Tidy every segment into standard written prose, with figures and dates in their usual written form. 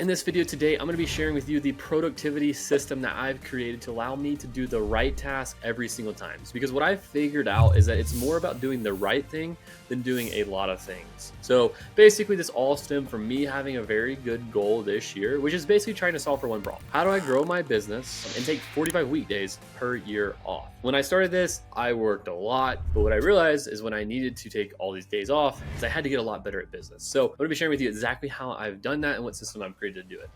In this video today, I'm going to be sharing with you the productivity system that I've created to allow me to do the right task every single time. Because what I've figured out is that it's more about doing the right thing than doing a lot of things. So basically, this all stemmed from me having a very good goal this year, which is basically trying to solve for one problem. How do I grow my business and take 45 weekdays per year off? When I started this, I worked a lot, but what I realized is when I needed to take all these days off, is I had to get a lot better at business. So I'm going to be sharing with you exactly how I've done that and what system I've created to do it.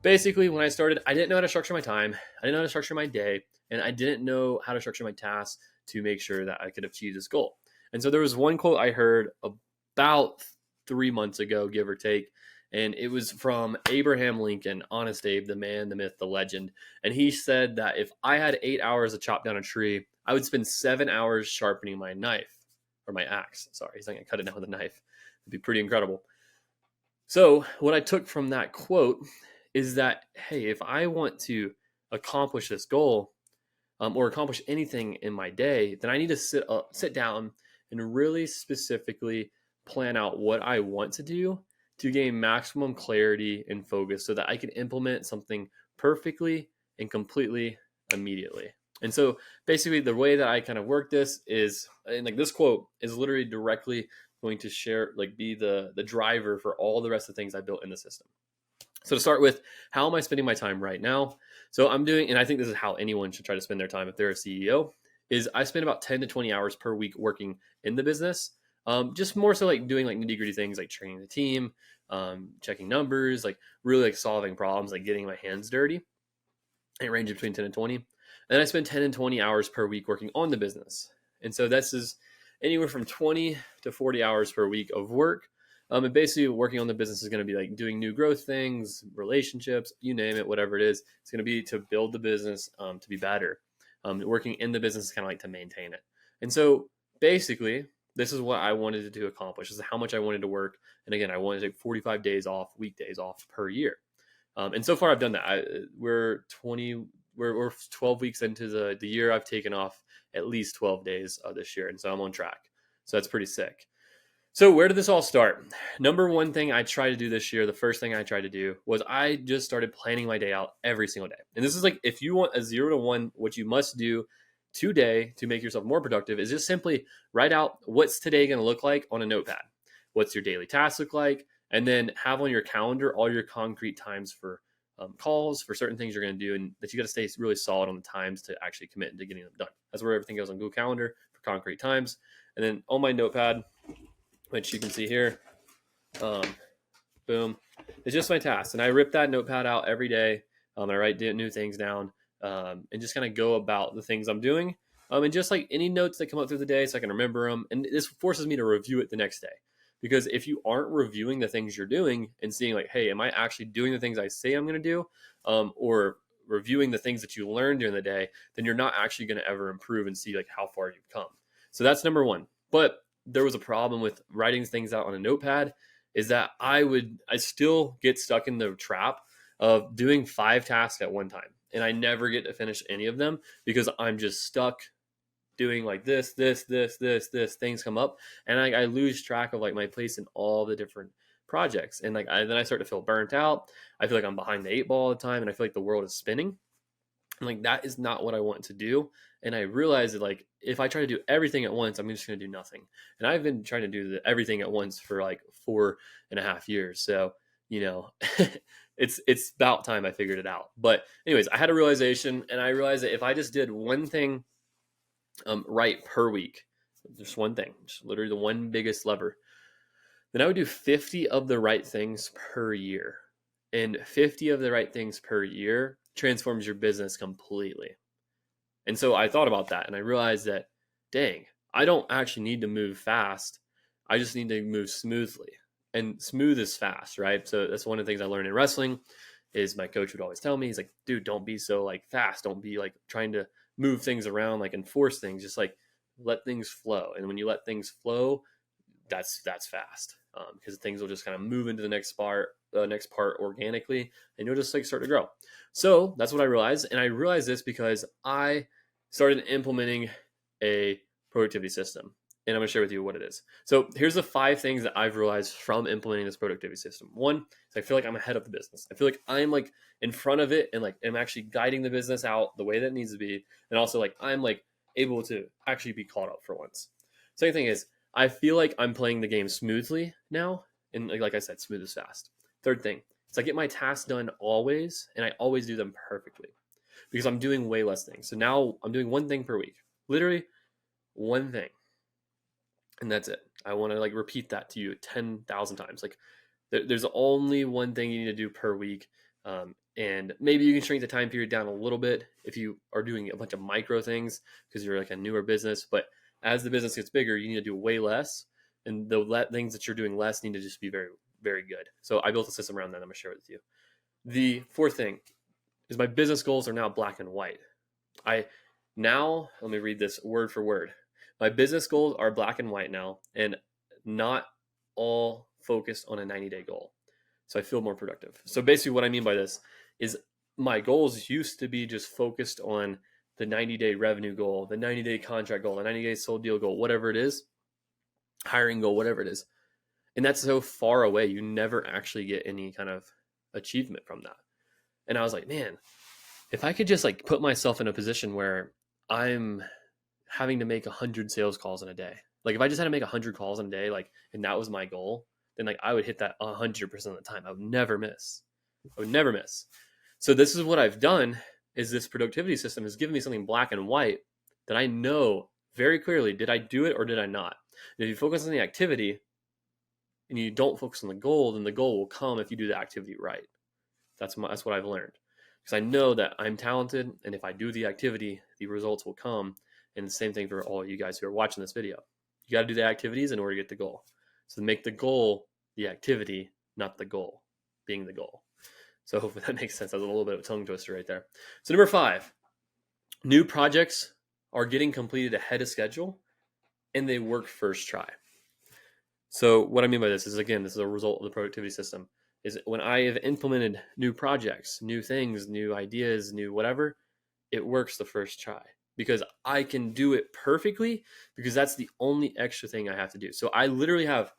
Basically, when I started, I didn't know how to structure my time. I didn't know how to structure my day, and I didn't know how to structure my tasks to make sure that I could achieve this goal. And so there was one quote I heard about 3 months ago, give or take, and it was from Abraham Lincoln, Honest Abe, the man, the myth, the legend. And he said that if I had 8 hours to chop down a tree, I would spend 7 hours sharpening my knife, or my axe. Sorry, he's not going to cut it down with a knife. It'd be pretty incredible. So what I took from that quote is that, hey, if I want to accomplish this goal or accomplish anything in my day, then I need to sit down and really specifically plan out what I want to do to gain maximum clarity and focus so that I can implement something perfectly and completely immediately. And so basically the way that I kind of work this is, and like this quote is literally directly going to be the driver for all the rest of the things I built in the system. So to start with, how am I spending my time right now? So I'm doing, and I think this is how anyone should try to spend their time if they're a CEO, is I spend about 10 to 20 hours per week working in the business. Just more so like doing like nitty gritty things like training the team, checking numbers, like really like solving problems, like getting my hands dirty. It ranges between 10 and 20. And then I spend 10 and 20 hours per week working on the business. And so this is anywhere from 20 to 40 hours per week of work. And basically working on the business is going to be like doing new growth things, relationships, you name it, whatever it is. It's going to be to build the business to be better. Working in the business is kind of like to maintain it. And so basically, this is what I wanted to accomplish. This is how much I wanted to work. And again, I wanted to take 45 days off, weekdays off per year. And so far I've done that. We're 12 weeks into the year. I've taken off at least 12 days this year. And so I'm on track. So that's pretty sick. So where did this all start? Number one thing I tried to do this year, the first thing I tried to do was I just started planning my day out every single day. And this is like, if you want a 0 to 1, what you must do today to make yourself more productive is just simply write out what's today going to look like on a notepad. What's your daily tasks look like? And then have on your calendar all your concrete times for calls, for certain things you're going to do, and that you got to stay really solid on the times to actually commit into getting them done. That's where everything goes on Google Calendar for concrete times. And then on my notepad, which you can see here, boom, it's just my tasks. And I rip that notepad out every day. And I write new things down and just kind of go about the things I'm doing. And just like any notes that come up through the day so I can remember them. And this forces me to review it the next day. Because if you aren't reviewing the things you're doing and seeing like, hey, am I actually doing the things I say I'm going to do? Or reviewing the things that you learned during the day, then you're not actually going to ever improve and see like how far you've come. So that's number one. But there was a problem with writing things out on a notepad is that I still get stuck in the trap of doing 5 tasks at one time. And I never get to finish any of them because I'm just stuck doing like this, things come up. And I lose track of like my place in all the different projects. And like, then I start to feel burnt out. I feel like I'm behind the 8 ball all the time. And I feel like the world is spinning. And like, that is not what I want to do. And I realized that like, if I try to do everything at once, I'm just going to do nothing. And I've been trying to do everything at once for like 4.5 years. So, you know, it's about time I figured it out. But anyways, I had a realization, and I realized that if I just did one thing right per week, just one thing, just literally the one biggest lever, then I would do 50 of the right things per year. And 50 of the right things per year transforms your business completely. And so I thought about that and I realized that, dang, I don't actually need to move fast. I just need to move smoothly. And smooth is fast, right? So that's one of the things I learned in wrestling is my coach would always tell me, he's like, dude, don't be so like fast. Don't be like trying to move things around, like enforce things. Just like let things flow. And when you let things flow, that's fast. Because things will just kind of move into the next part organically, and you'll just like start to grow. So that's what I realized. And I realized this because I started implementing a productivity system. and I'm going to share with you what it is. So here's the 5 things that I've realized from implementing this productivity system. One is I feel like I'm ahead of the business. I feel like I'm like in front of it and like I'm actually guiding the business out the way that it needs to be. And also like I'm like able to actually be caught up for once. Second thing is I feel like I'm playing the game smoothly now. And like I said, smooth is fast. Third thing is I get my tasks done always, and I always do them perfectly because I'm doing way less things. So now I'm doing one thing per week, literally one thing, and that's it. I want to like repeat that to you 10,000 times. Like there's only one thing you need to do per week. And maybe you can shrink the time period down a little bit if you are doing a bunch of micro things because you're like a newer business. But as the business gets bigger, you need to do way less. And the things that you're doing less need to just be very, very good. So I built a system around that. I'm going to share it with you. The fourth thing is my business goals are now black and white. Let me read this word for word. My business goals are black and white now and not all focused on a 90-day goal. So I feel more productive. So basically what I mean by this is my goals used to be just focused on the 90-day revenue goal, the 90-day contract goal, the 90-day sold deal goal, whatever it is, hiring goal, whatever it is. And that's so far away. You never actually get any kind of achievement from that. And I was like, man, if I could just like put myself in a position where I'm having to make 100 sales calls in a day. Like if I just had to make 100 calls in a day, like, and that was my goal, then like I would hit that 100% of the time. I would never miss. So this is what I've done is this productivity system has given me something black and white that I know very clearly, did I do it or did I not? And if you focus on the activity and you don't focus on the goal, then the goal will come if you do the activity right. That's what I've learned. Because I know that I'm talented, and if I do the activity, the results will come. And the same thing for all you guys who are watching this video. You got to do the activities in order to get the goal. So make the goal the activity, not the goal being the goal. So hopefully that makes sense. That's a little bit of a tongue twister right there. So number 5, new projects are getting completed ahead of schedule and they work first try. So what I mean by this is, again, this is a result of the productivity system, is when I have implemented new projects, new things, new ideas, new whatever, it works the first try because I can do it perfectly because that's the only extra thing I have to do. So I literally have,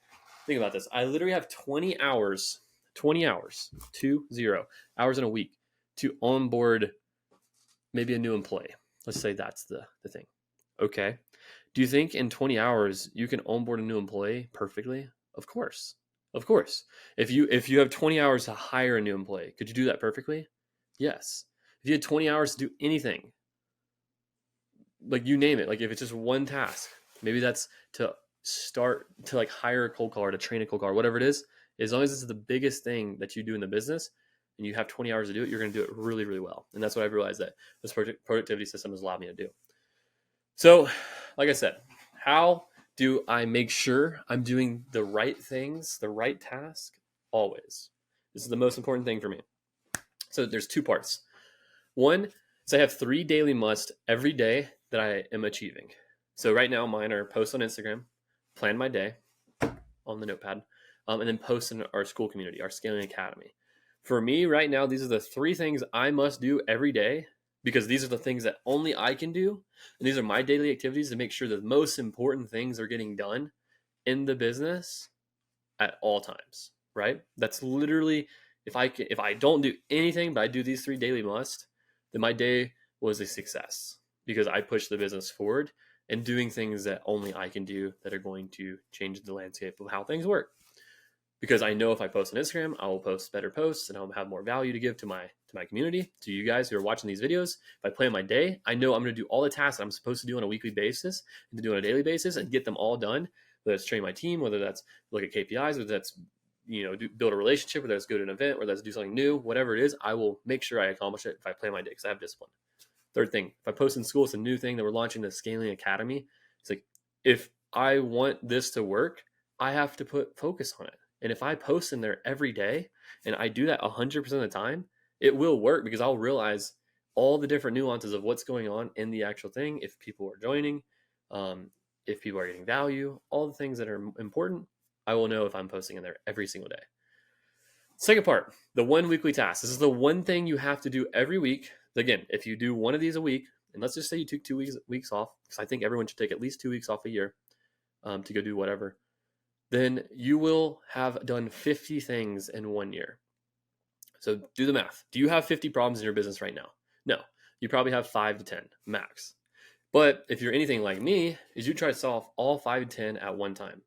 think about this, I literally have 20 hours, 20 hours in a week to onboard maybe a new employee. Let's say that's the thing. Okay. Do you think in 20 hours you can onboard a new employee perfectly? Of course. Of course. If you have 20 hours to hire a new employee, could you do that perfectly? Yes. If you had 20 hours to do anything, like you name it, like if it's just one task, maybe that's to start to like hire a cold caller, to train a cold caller, whatever it is, as long as it's the biggest thing that you do in the business and you have 20 hours to do it, you're going to do it really, really well. And that's what I've realized that this productivity system has allowed me to do. So, like I said, how do I make sure I'm doing the right things, the right task? Always. This is the most important thing for me. So there's 2 parts. One is I have 3 daily musts every day that I am achieving. So right now mine are post on Instagram, plan my day on the notepad, and then post in our school community, our Scaling Academy. For me right now, these are the 3 things I must do every day because these are the things that only I can do. And these are my daily activities to make sure that the most important things are getting done in the business at all times, right? That's literally, if I don't do anything, but I do these 3 daily musts, then my day was a success because I pushed the business forward and doing things that only I can do that are going to change the landscape of how things work. Because I know if I post on Instagram, I will post better posts and I'll have more value to give to my community, to you guys who are watching these videos. If I plan my day, I know I'm going to do all the tasks that I'm supposed to do on a weekly basis and to do on a daily basis and get them all done. Whether that's train my team, whether that's look at KPIs, whether that's build a relationship, whether that's go to an event, whether that's do something new, whatever it is, I will make sure I accomplish it if I plan my day because I have discipline. Third thing, if I post in school, it's a new thing that we're launching, the Scaling Academy. It's like, if I want this to work, I have to put focus on it. And if I post in there every day and I do that 100% of the time, it will work because I'll realize all the different nuances of what's going on in the actual thing. If people are joining, if people are getting value, all the things that are important, I will know if I'm posting in there every single day. Second part, the 1 weekly task. This is the one thing you have to do every week. Again, if you do one of these a week, and let's just say you took 2 weeks off, because I think everyone should take at least 2 weeks off a year. to go do whatever, then you will have done 50 things in 1 year. So do the math. Do you have 50 problems in your business right now? No. You probably have 5 to 10 max. But if you're anything like me, is you try to solve all 5 to 10 at one time.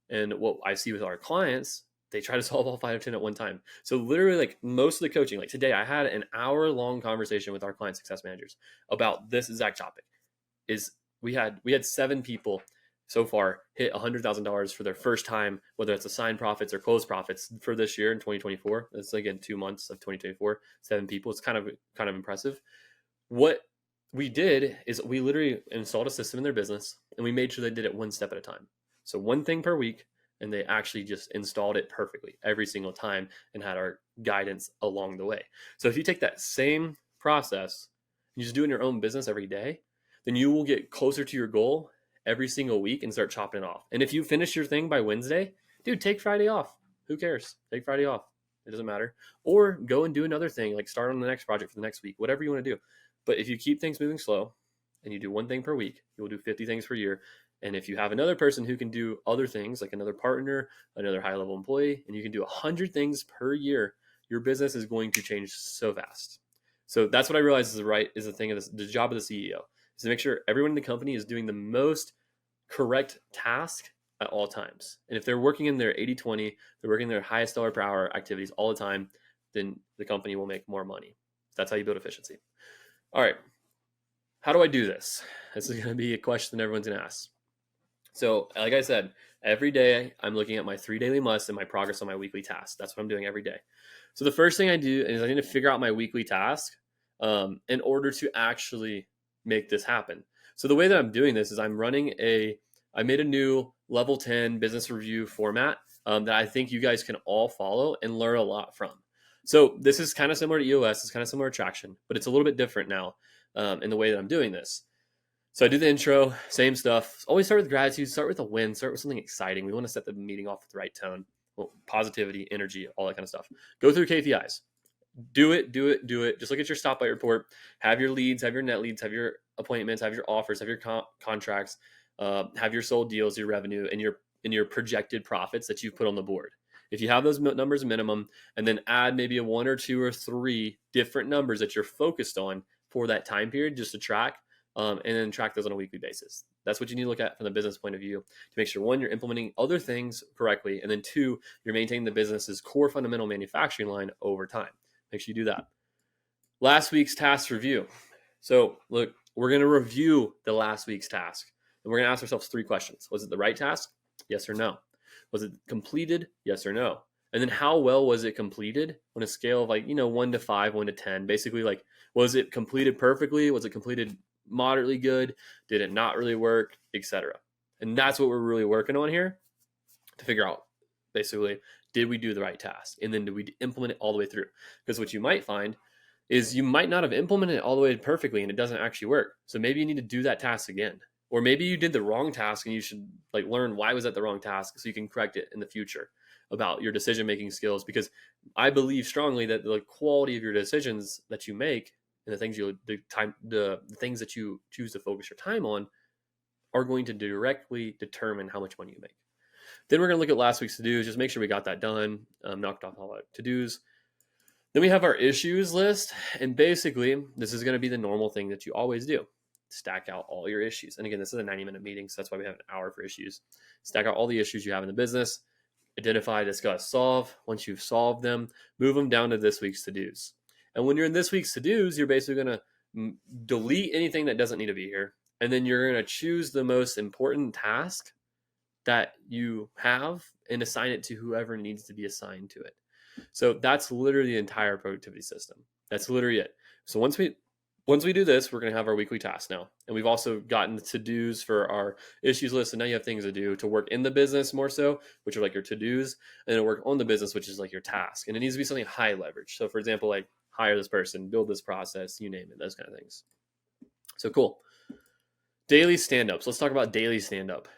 And what I see with our clients, they try to solve all 5 to 10 at one time. So literally, like most of the coaching, like today, I had an hour-long conversation with our client success managers about this exact topic. Is we had 7 people so far hit $100,000 for their first time, whether it's assigned profits or closed profits for this year in 2024. That's again 2 months of 2024. 7 people. It's kind of impressive. What we did is we literally installed a system in their business, and we made sure they did it one step at a time. So one thing per week, and they actually just installed it perfectly every single time and had our guidance along the way. So if you take that same process, you just do it in your own business every day, then you will get closer to your goal every single week and start chopping it off. And if you finish your thing by Wednesday, dude, take Friday off. Who cares? Take Friday off. It doesn't matter. Or go and do another thing, like start on the next project for the next week, whatever you want to do. But if you keep things moving slow and you do one thing per week, you will do 50 things per year. And if you have another person who can do other things, like another partner, another high-level employee, and you can do 100 things per year, your business is going to change so fast. So that's what I realized is the job of the CEO, is to make sure everyone in the company is doing the most correct task at all times. And if they're working in their 80-20, they're working their highest dollar per hour activities all the time, then the company will make more money. That's how you build efficiency. All right. How do I do this? This is going to be a question everyone's going to ask. So like I said, every day I'm looking at my 3 daily musts and my progress on my weekly tasks. That's what I'm doing every day. So the first thing I do is I need to figure out my weekly task in order to actually make this happen. So the way that I'm doing this is I made a new level 10 business review format that I think you guys can all follow and learn a lot from. So this is kind of similar to EOS. It's kind of similar to Traction, but it's a little bit different now in the way that I'm doing this. So I do the intro, same stuff. Always start with gratitude, start with a win, start with something exciting. We want to set the meeting off with the right tone, positivity, energy, all that kind of stuff. Go through KPIs. Do it. Just look at your stoplight report. Have your leads, have your net leads, have your appointments, have your offers, have your contracts, have your sold deals, your revenue, and your projected profits that you've put on the board. If you have those numbers minimum, and then add maybe a 1 or 2 or 3 different numbers that you're focused on for that time period just to track, and then track those on a weekly basis. That's what you need to look at from the business point of view to make sure, 1, you're implementing other things correctly, and then 2, you're maintaining the business's core fundamental manufacturing line over time. Make sure you do that. Last week's task review. So look, we're going to review the last week's task, and we're going to ask ourselves 3 questions. Was it the right task? Yes or no? Was it completed? Yes or no? And then how well was it completed on a scale of 1 to 5, 1 to 10? Basically, was it completed perfectly? Was it completed moderately good? Did it not really work? Etc. And that's what we're really working on here to figure out, basically, did we do the right task? And then did we implement it all the way through? Because what you might find is you might not have implemented it all the way perfectly and it doesn't actually work. So maybe you need to do that task again. Or maybe you did the wrong task and you should learn why was that the wrong task so you can correct it in the future about your decision-making skills. Because I believe strongly that the quality of your decisions that you make and the things that you choose to focus your time on are going to directly determine how much money you make. Then we're going to look at last week's to-dos, just make sure we got that done, knocked off all the to-dos. Then we have our issues list, and basically this is going to be the normal thing that you always do. Stack out all your issues. And again, this is a 90-minute meeting, so that's why we have an hour for issues. Stack out all the issues you have in the business, identify, discuss, solve. Once you've solved them, move them down to this week's to-dos. And when you're in this week's to-dos, you're basically going to delete anything that doesn't need to be here. And then you're going to choose the most important task that you have and assign it to whoever needs to be assigned to it. So that's literally the entire productivity system. That's literally it. So once we do this, we're going to have our weekly tasks now. And we've also gotten the to-dos for our issues list. And now you have things to do to work in the business more so, which are your to-dos, and then work on the business, which is your task. And it needs to be something high leverage. So for example, hire this person, build this process, you name it, those kind of things. So cool. Daily stand-ups. Let's talk about daily stand-up.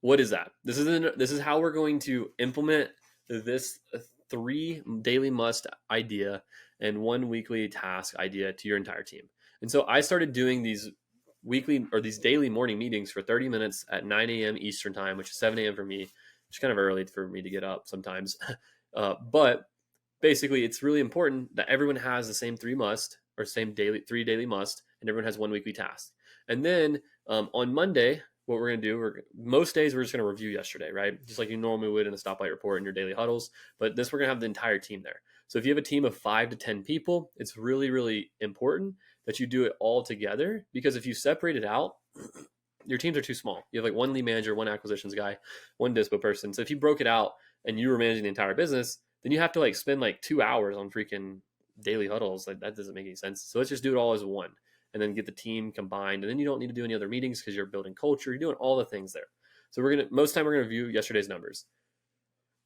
What is that? This is how we're going to implement this 3 daily must idea and 1 weekly task idea to your entire team. And so I started doing these weekly or these daily morning meetings for 30 minutes at 9 a.m. Eastern time, which is 7 a.m. for me, which is kind of early for me to get up sometimes. But basically, it's really important that everyone has the same three daily must, and everyone has one weekly task. And then on Monday, what we're going to do, most days we're just going to review yesterday, right? Just like you normally would in a stoplight report in your daily huddles. But this, we're going to have the entire team there. So if you have a team of 5 to 10 people, it's really, really important that you do it all together, because if you separate it out, your teams are too small. You have like one lead manager, one acquisitions guy, one dispo person. So if you broke it out and you were managing the entire business, then you have to like spend like 2 hours on freaking daily huddles. Like that doesn't make any sense. So let's just do it all as one, and then get the team combined. And then you don't need to do any other meetings because you're building culture. You're doing all the things there. So most time we're going to review yesterday's numbers.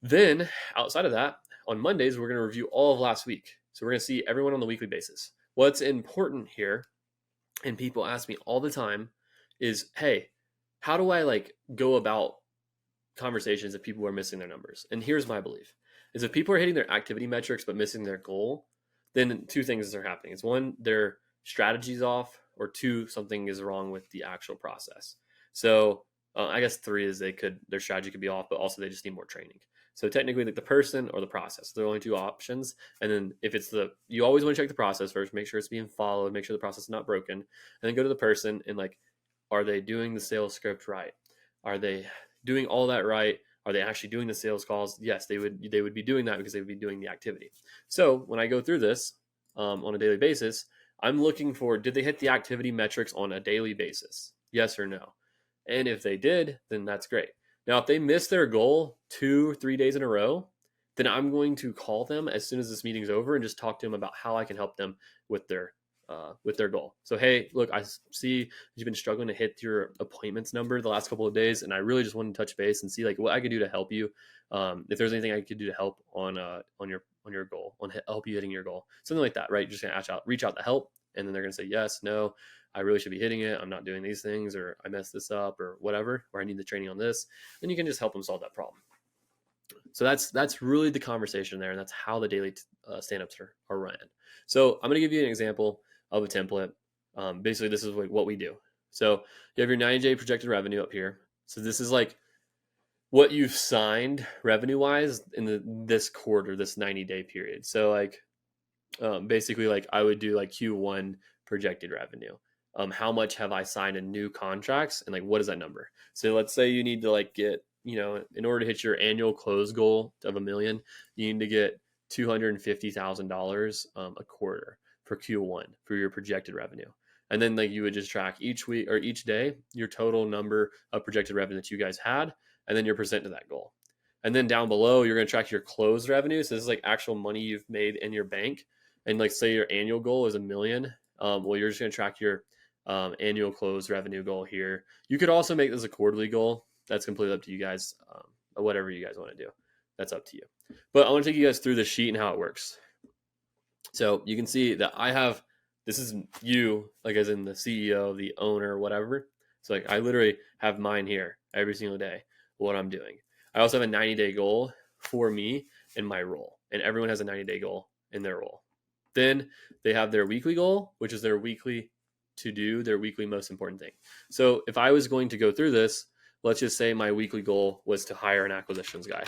Then outside of that, on Mondays, we're going to review all of last week. So we're going to see everyone on the weekly basis. What's important here, and people ask me all the time, is, hey, how do I like go about conversations if people are missing their numbers? And here's my belief is if people are hitting their activity metrics but missing their goal, then two things are happening. It's one, their strategy's off, or two, something is wrong with the actual process. So I guess three is their strategy could be off, but also they just need more training. So technically, like the person or the process, there are only two options. And then if it's you always want to check the process first, make sure it's being followed, make sure the process is not broken, and then go to the person and like, are they doing the sales script right? Are they doing all that right? Are they actually doing the sales calls? Yes, they would be doing that because they would be doing the activity. So when I go through this on a daily basis, I'm looking for, did they hit the activity metrics on a daily basis? Yes or no? And if they did, then that's great. Now, if they miss their goal 2 or 3 days in a row, then I'm going to call them as soon as this meeting's over and just talk to them about how I can help them with their goal. So, hey, look, I see you've been struggling to hit your appointments number the last couple of days, and I really just wanted to touch base and see like what I could do to help you. If there's anything I could do to help on your goal, help you hitting your goal, something like that, right? You're just gonna reach out to help, and then they're gonna say yes, no, I really should be hitting it. I'm not doing these things, or I messed this up, or whatever, or I need the training on this. Then you can just help them solve that problem. So that's really the conversation there, and that's how the daily stand-ups are ran. So I'm going to give you an example of a template. Basically, this is what we do. So you have your 90-day projected revenue up here. So this is like what you've signed revenue-wise in this quarter, this 90-day period. So like basically, like I would do like Q1 projected revenue. How much have I signed in new contracts, and like what is that number? So let's say you need to like get, in order to hit your annual close goal of $1 million, you need to get $250,000 a quarter for Q1 for your projected revenue. And then like you would just track each week or each day your total number of projected revenue that you guys had, and then your percent to that goal. And then down below, you're going to track your closed revenue. So this is like actual money you've made in your bank. And like say your annual goal is $1 million. Well, you're just going to track your annual closed revenue goal here. You could also make this a quarterly goal. That's completely up to you guys. Whatever you guys want to do, that's up to you. But I want to take you guys through the sheet and how it works. So you can see that this is you, like as in the CEO, the owner, whatever. So like I literally have mine here every single day, what I'm doing. I also have a 90-day goal for me in my role, and everyone has a 90-day goal in their role. Then they have their weekly goal, which is their weekly to do, their weekly most important thing. So if I was going to go through this, let's just say my weekly goal was to hire an acquisitions guy.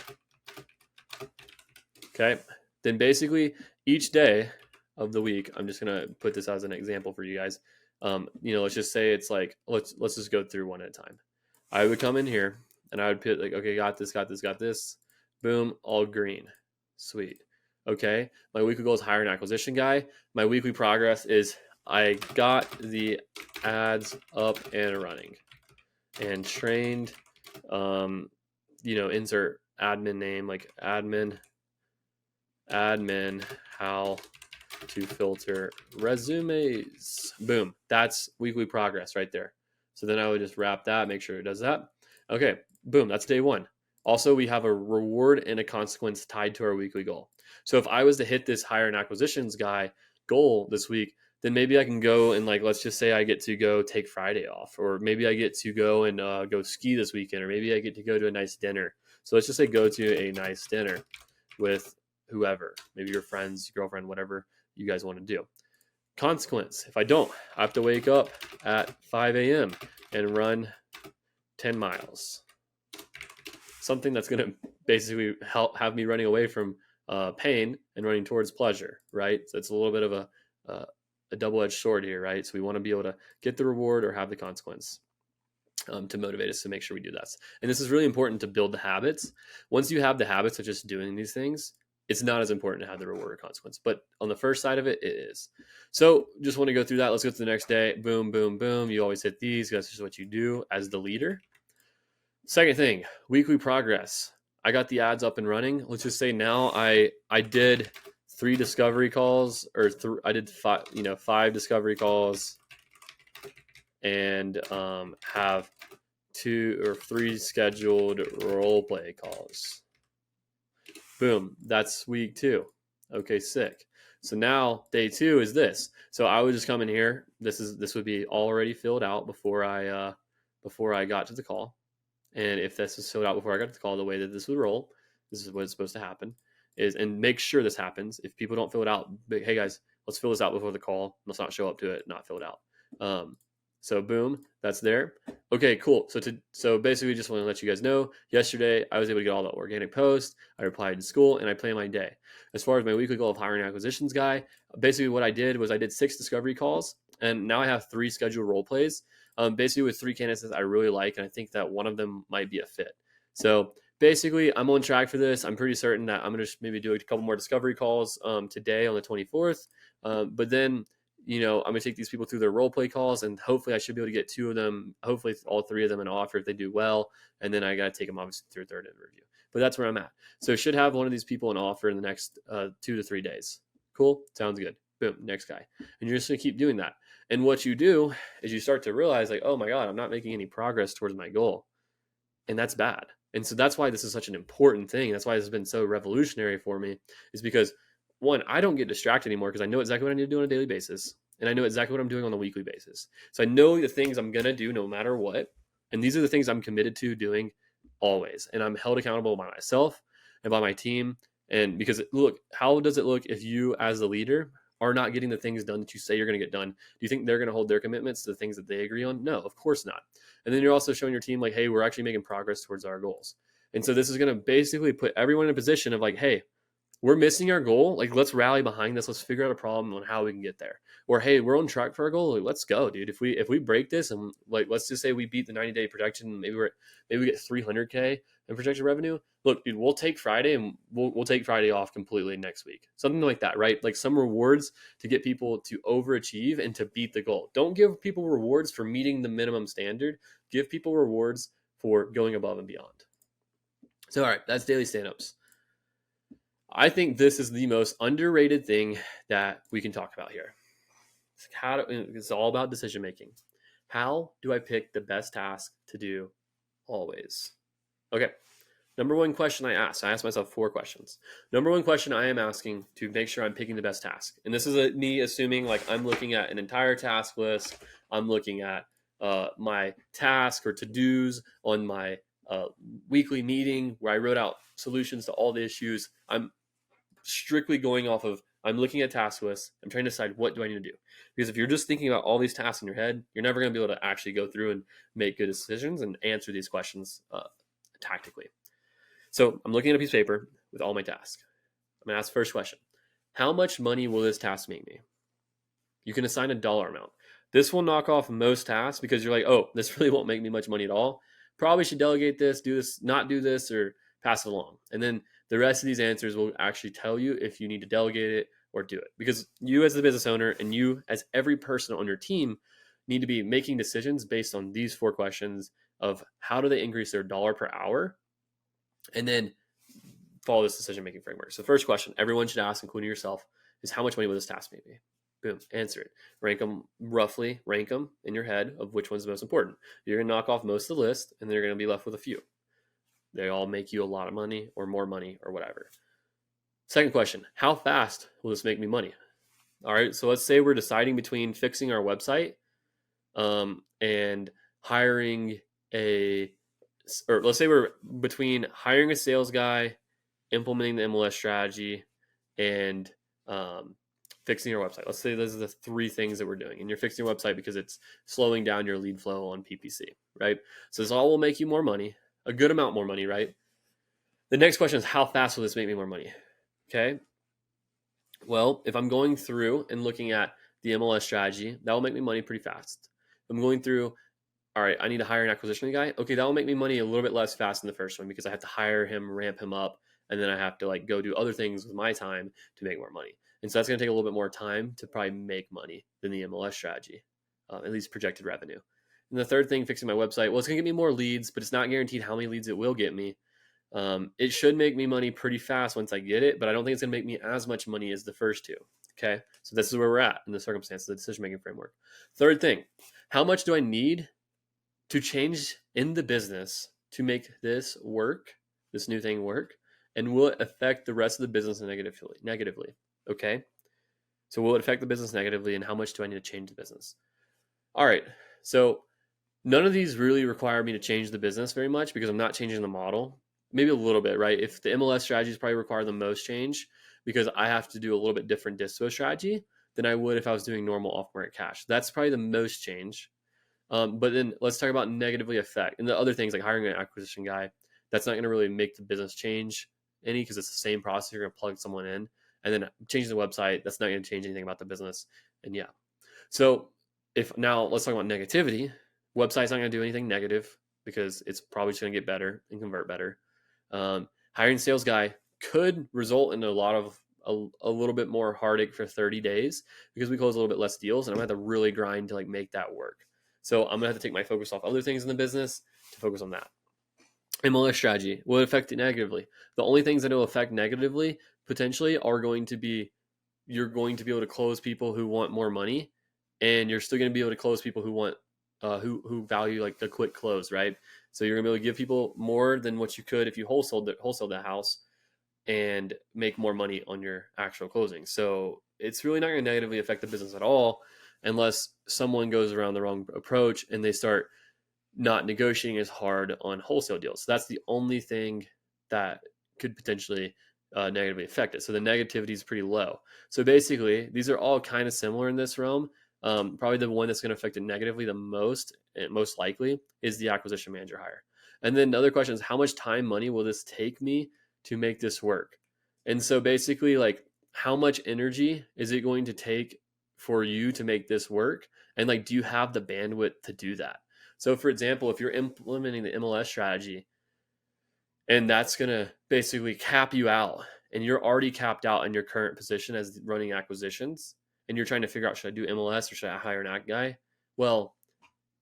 Okay. Then basically each day of the week, I'm just going to put this as an example for you guys. Let's just say it's like, let's just go through one at a time. I would come in here and I would put like, okay, got this. Boom, all green. Sweet. Okay. My weekly goal is hire an acquisition guy. My weekly progress is I got the ads up and running and trained, insert admin name, like admin how to filter resumes. Boom. That's weekly progress right there. So then I would just wrap that, make sure it does that. Okay. Boom. That's day one. Also, we have a reward and a consequence tied to our weekly goal. So if I was to hit this hire and acquisitions guy goal this week, then maybe I can go and like, let's just say I get to go take Friday off, or maybe I get to go and go ski this weekend, or maybe I get to go to a nice dinner. So let's just say go to a nice dinner with whoever, maybe your friends, girlfriend, whatever you guys want to do. Consequence, if I don't, I have to wake up at 5 a.m. and run 10 miles. Something that's going to basically help have me running away from pain and running towards pleasure, right? So it's a little bit of a double-edged sword here, right? So we want to be able to get the reward or have the consequence to motivate us to make sure we do that. And this is really important to build the habits. Once you have the habits of just doing these things, it's not as important to have the reward or consequence. But on the first side of it, it is. So just want to go through that. Let's go to the next day. Boom, boom, boom. You always hit these. That's just what you do as the leader. Second thing, weekly progress. I got the ads up and running. Let's just say now I did 3 discovery calls, or I did 5 discovery calls, and have 2 or 3 scheduled role play calls. Boom, that's week 2. Okay, sick. So now day 2 is this. So I would just come in here. This would be already filled out before I got to the call. And if this is filled out before I got to the call, the way that this would roll, this is what's supposed to happen, and make sure this happens. If people don't fill it out, hey guys, let's fill this out before the call. Let's not show up to it not filled out. So boom, that's there. Okay, cool. So basically, just want to let you guys know. Yesterday, I was able to get all the organic posts. I replied in school, and I planned my day. As far as my weekly goal of hiring acquisitions guy, basically what I did was I did 6 discovery calls, and now I have 3 scheduled role plays. Basically with 3 candidates that I really like, and I think that one of them might be a fit. So basically, I'm on track for this. I'm pretty certain that I'm going to maybe do a couple more discovery calls today on the 24th. But then, I'm going to take these people through their role play calls, and hopefully I should be able to get 2 of them, hopefully all 3 of them an offer if they do well. And then I got to take them obviously through a third interview. But that's where I'm at. So should have one of these people an offer in the next 2 to 3 days. Cool? Sounds good. Boom, next guy. And you're just going to keep doing that. And what you do is you start to realize, like, oh my God, I'm not making any progress towards my goal. And that's bad. And so that's why this is such an important thing. That's why this has been so revolutionary for me, is because, one, I don't get distracted anymore because I know exactly what I need to do on a daily basis. And I know exactly what I'm doing on a weekly basis. So I know the things I'm going to do no matter what. And these are the things I'm committed to doing always. And I'm held accountable by myself and by my team. And because, look, how does it look if you as the leader are not getting the things done that you say you're going to get done? Do you think they're going to hold their commitments to the things that they agree on? No, of course not. And then you're also showing your team, like, hey, we're actually making progress towards our goals. And so this is going to basically put everyone in a position of like, hey, we're missing our goal. Like, let's rally behind this. Let's figure out a problem on how we can get there. Or, hey, we're on track for our goal. Like, let's go, dude. If we break this and, like, let's just say we beat the 90-day projection, maybe we get 300K in projected revenue. Look, dude, we'll take Friday and we'll take Friday off completely next week. Something like that, right? Like some rewards to get people to overachieve and to beat the goal. Don't give people rewards for meeting the minimum standard. Give people rewards for going above and beyond. So, all right, that's daily stand-ups. I think this is the most underrated thing that we can talk about here. It's all about decision making. How do I pick the best task to do always? Okay. Number one question I asked myself 4 questions. Number one question I am asking to make sure I'm picking the best task. And this is me assuming like I'm looking at an entire task list. I'm looking at my task or to-dos on my weekly meeting where I wrote out solutions to all the issues. I'm strictly going off of, I'm looking at task lists. I'm trying to decide what do I need to do. Because if you're just thinking about all these tasks in your head, you're never going to be able to actually go through and make good decisions and answer these questions tactically. So I'm looking at a piece of paper with all my tasks. I'm going to ask the first question. How much money will this task make me? You can assign a dollar amount. This will knock off most tasks because you're like, oh, this really won't make me much money at all. Probably should delegate this, do this, not do this, or pass it along. And then the rest of these answers will actually tell you if you need to delegate it or do it. Because you as the business owner and you as every person on your team need to be making decisions based on these 4 questions of how do they increase their dollar per hour, and then follow this decision-making framework. So first question everyone should ask, including yourself, is how much money will this task make me? Boom, answer it. Rank them in your head of which one's the most important. You're going to knock off most of the list, and then you're going to be left with a few. They all make you a lot of money or more money or whatever. Second question, how fast will this make me money? All right, so let's say we're deciding between fixing our website and hiring or let's say we're between hiring a sales guy, implementing the MLS strategy, and fixing your website. Let's say those are the 3 things that we're doing, and you're fixing your website because it's slowing down your lead flow on PPC, right? So this all will make you more money, a good amount more money, right? The next question is, how fast will this make me more money? Okay. Well, if I'm going through and looking at the MLS strategy, that will make me money pretty fast. If I'm going through, all right, I need to hire an acquisition guy. Okay, that will make me money a little bit less fast than the first one because I have to hire him, ramp him up, and then I have to like go do other things with my time to make more money. And so that's going to take a little bit more time to probably make money than the MLS strategy, at least projected revenue. And the third thing, fixing my website, well, it's going to get me more leads, but it's not guaranteed how many leads it will get me. It should make me money pretty fast once I get it, but I don't think it's going to make me as much money as the first 2. Okay, so this is where we're at in the circumstances, the decision-making framework. Third thing, how much do I need to change in the business to make this work, this new thing work, and will it affect the rest of the business negatively? Okay, so will it affect the business negatively, and how much do I need to change the business? All right, so none of these really require me to change the business very much because I'm not changing the model. Maybe a little bit, right? If the MLS strategies probably require the most change because I have to do a little bit different dispo strategy than I would if I was doing normal off-market cash. That's probably the most change. But then let's talk about negatively affect. And the other things like hiring an acquisition guy, that's not going to really make the business change any because it's the same process. You're going to plug someone in. And then changing the website, that's not going to change anything about the business. And yeah. So if now let's talk about negativity. Website's not going to do anything negative because it's probably just going to get better and convert better. Hiring a sales guy could result in a little bit more heartache for 30 days because we close a little bit less deals and I'm going to have to really grind to like make that work. So I'm going to have to take my focus off other things in the business to focus on that. MLS strategy will affect it negatively. The only things that it will affect negatively potentially are going to be, you're going to be able to close people who want more money, and you're still going to be able to close people who want who value like the quick close, right? So you're gonna be able to give people more than what you could if you wholesaled the house and make more money on your actual closing. So it's really not going to negatively affect the business at all unless someone goes around the wrong approach and they start not negotiating as hard on wholesale deals. So that's the only thing that could potentially negatively affect it. So the negativity is pretty low. So basically, these are all kind of similar in this realm. Probably the one that's going to affect it negatively the most, and most likely, is the acquisition manager hire. And then the other question is, how much time, money will this take me to make this work? And so basically, like, how much energy is it going to take for you to make this work? And like, do you have the bandwidth to do that? So for example, if you're implementing the MLS strategy and that's going to basically cap you out and you're already capped out in your current position as running acquisitions and you're trying to figure out, should I do MLS or should I hire an act guy? Well,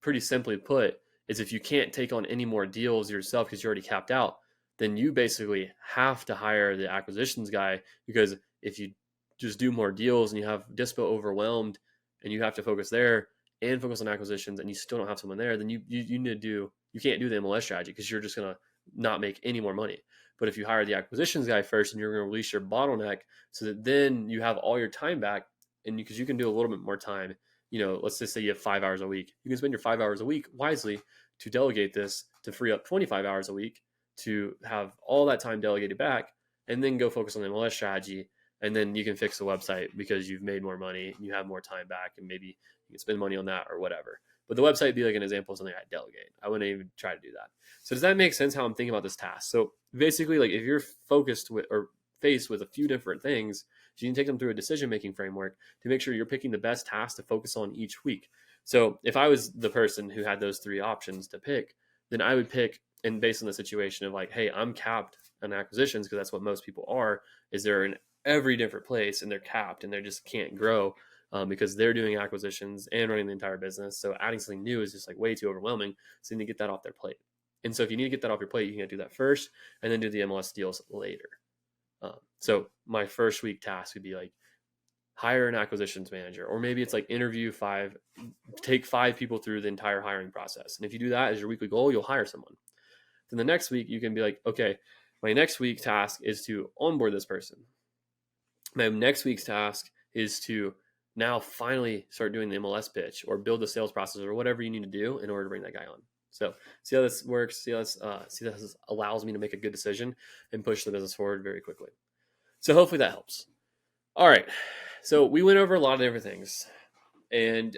pretty simply put, is if you can't take on any more deals yourself because you're already capped out, then you basically have to hire the acquisitions guy, because if you just do more deals and you have dispo overwhelmed and you have to focus there and focus on acquisitions and you still don't have someone there, then you need to do, you can't do the MLS strategy because you're just going to not make any more money. But if you hire the acquisitions guy first and you're going to release your bottleneck so that then you have all your time back, and because you can do a little bit more time, you know, let's just say you have 5 hours a week. You can spend your 5 hours a week wisely to delegate this to free up 25 hours a week to have all that time delegated back and then go focus on the MLS strategy. And then you can fix the website because you've made more money and you have more time back, and maybe you can spend money on that or whatever. But the website would be like an example of something I delegate. I wouldn't even try to do that. So does that make sense how I'm thinking about this task? So basically, like, if you're focused with or faced with a few different things, you can take them through a decision-making framework to make sure you're picking the best tasks to focus on each week. So if I was the person who had those 3 options to pick, then I would pick, and based on the situation of like, hey, I'm capped on acquisitions because that's what most people are, is they're in every different place and they're capped and they just can't grow because they're doing acquisitions and running the entire business. So adding something new is just like way too overwhelming. So you need to get that off their plate. And so if you need to get that off your plate, you can do that first and then do the MLS deals later. So my first week task would be like, hire an acquisitions manager, or maybe it's like take 5 people through the entire hiring process. And if you do that as your weekly goal, you'll hire someone. Then the next week you can be like, okay, my next week task is to onboard this person. My next week's task is to now finally start doing the MLS pitch or build the sales process or whatever you need to do in order to bring that guy on. So see how this works. See how this allows me to make a good decision and push the business forward very quickly. So hopefully that helps. All right. So we went over a lot of different things, and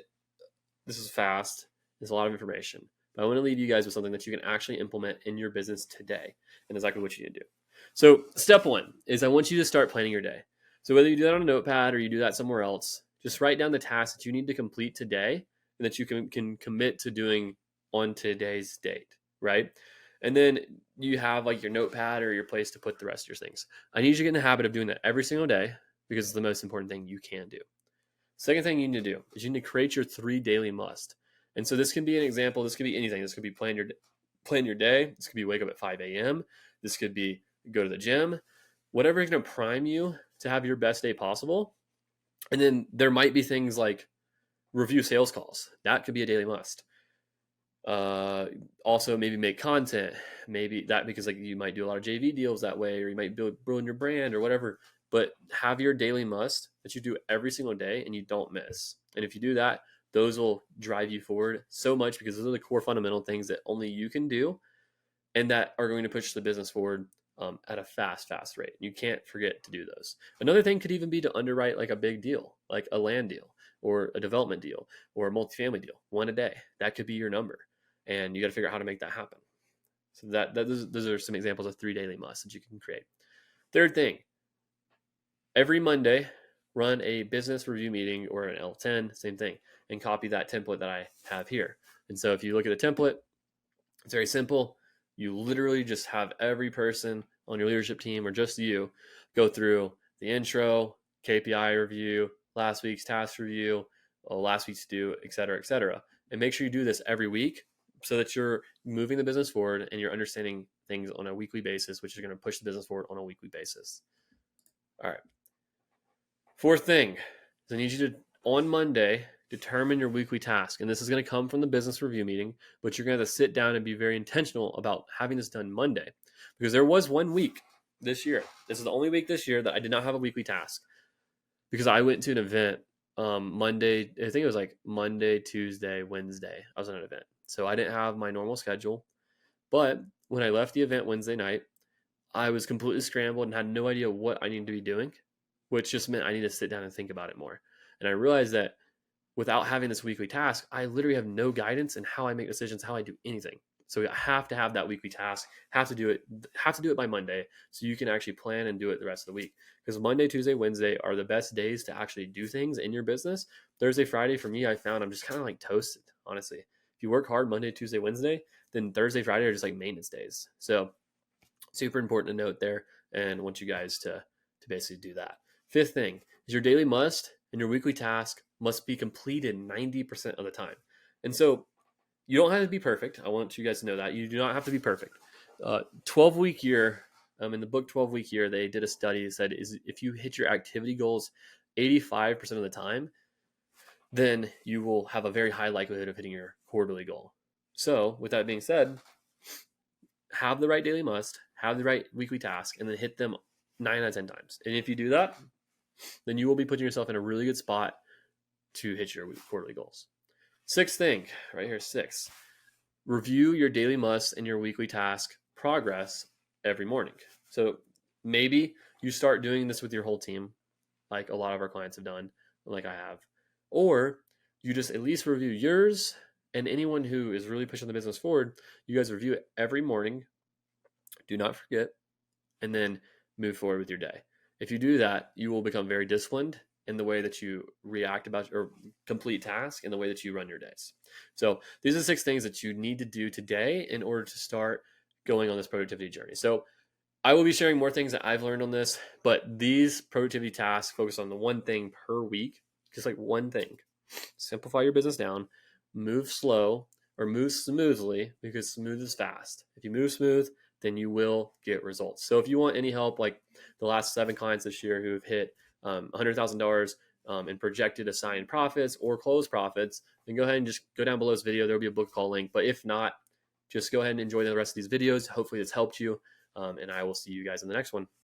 this is fast. There's a lot of information, but I want to leave you guys with something that you can actually implement in your business today, and exactly what you need to do. So step one is I want you to start planning your day. So whether you do that on a notepad or you do that somewhere else, just write down the tasks that you need to complete today and that you can commit to doing on today's date, right? And then you have like your notepad or your place to put the rest of your things. I need you to get in the habit of doing that every single day because it's the most important thing you can do. Second thing you need to do is you need to create your 3 daily must. And so this can be an example. This could be anything. This could be plan your day. This could be wake up at 5 a.m. This could be go to the gym. Whatever is going to prime you to have your best day possible. And then there might be things like review sales calls. That could be a daily must. Also maybe make content. Maybe that because like you might do a lot of JV deals that way, or you might build your brand or whatever. But have your daily must that you do every single day and you don't miss. And if you do that, those will drive you forward so much because those are the core fundamental things that only you can do and that are going to push the business forward at a fast rate. You can't forget to do those. Another thing could even be to underwrite like a big deal, like a land deal or a development deal or a multifamily deal, one a day. That could be your number. And you got to figure out how to make that happen. So those are some examples of 3 daily musts that you can create. Third thing, every Monday, run a business review meeting or an L10, same thing, and copy that template that I have here. And so if you look at the template, it's very simple. You literally just have every person on your leadership team or just you go through the intro, KPI review, last week's task review, last week's due, et cetera, and make sure you do this every week so that you're moving the business forward and you're understanding things on a weekly basis, which is going to push the business forward on a weekly basis. All right. Fourth thing is I need you to, on Monday, determine your weekly task. And this is going to come from the business review meeting, but you're going to have to sit down and be very intentional about having this done Monday. Because there was 1 week this year. This is the only week this year that I did not have a weekly task. Because I went to an event Monday, I think it was like Monday, Tuesday, Wednesday. I was on an event. So I didn't have my normal schedule. But when I left the event Wednesday night, I was completely scrambled and had no idea what I needed to be doing, which just meant I need to sit down and think about it more. And I realized that without having this weekly task, I literally have no guidance in how I make decisions, how I do anything. So I have to have that weekly task, have to do it by Monday so you can actually plan and do it the rest of the week. Because Monday, Tuesday, Wednesday are the best days to actually do things in your business. Thursday, Friday, for me, I found I'm just kind of like toasted, honestly. If you work hard Monday, Tuesday, Wednesday, then Thursday, Friday are just like maintenance days. So super important to note there, and I want you guys to basically do that. Fifth thing is your daily must and your weekly task must be completed 90% of the time. And so you don't have to be perfect. I want you guys to know that. You do not have to be perfect. 12-week year, in the book 12-week year, they did a study that said if you hit your activity goals 85% of the time, then you will have a very high likelihood of hitting your quarterly goal. So with that being said, have the right daily must, have the right weekly task, and then hit them 9 out of 10 times. And if you do that, then you will be putting yourself in a really good spot to hit your quarterly goals. Sixth thing, right here, 6. Review your daily must and your weekly task progress every morning. So maybe you start doing this with your whole team, like a lot of our clients have done, like I have. Or you just at least review yours and anyone who is really pushing the business forward. You guys review it every morning. Do not forget, and then move forward with your day. If you do that, you will become very disciplined in the way that you react about or complete tasks and the way that you run your days. So these are 6 things that you need to do today in order to start going on this productivity journey. So I will be sharing more things that I've learned on this, but these productivity tasks focus on the one thing per week, just like one thing. Simplify your business down, move slow or move smoothly, because smooth is fast. If you move smooth, then you will get results. So if you want any help, like the last 7 clients this year who have hit $100,000 in projected assigned profits or closed profits, then go ahead and just go down below this video. There'll be a book call link. But if not, just go ahead and enjoy the rest of these videos. Hopefully it's helped you. And I will see you guys in the next one.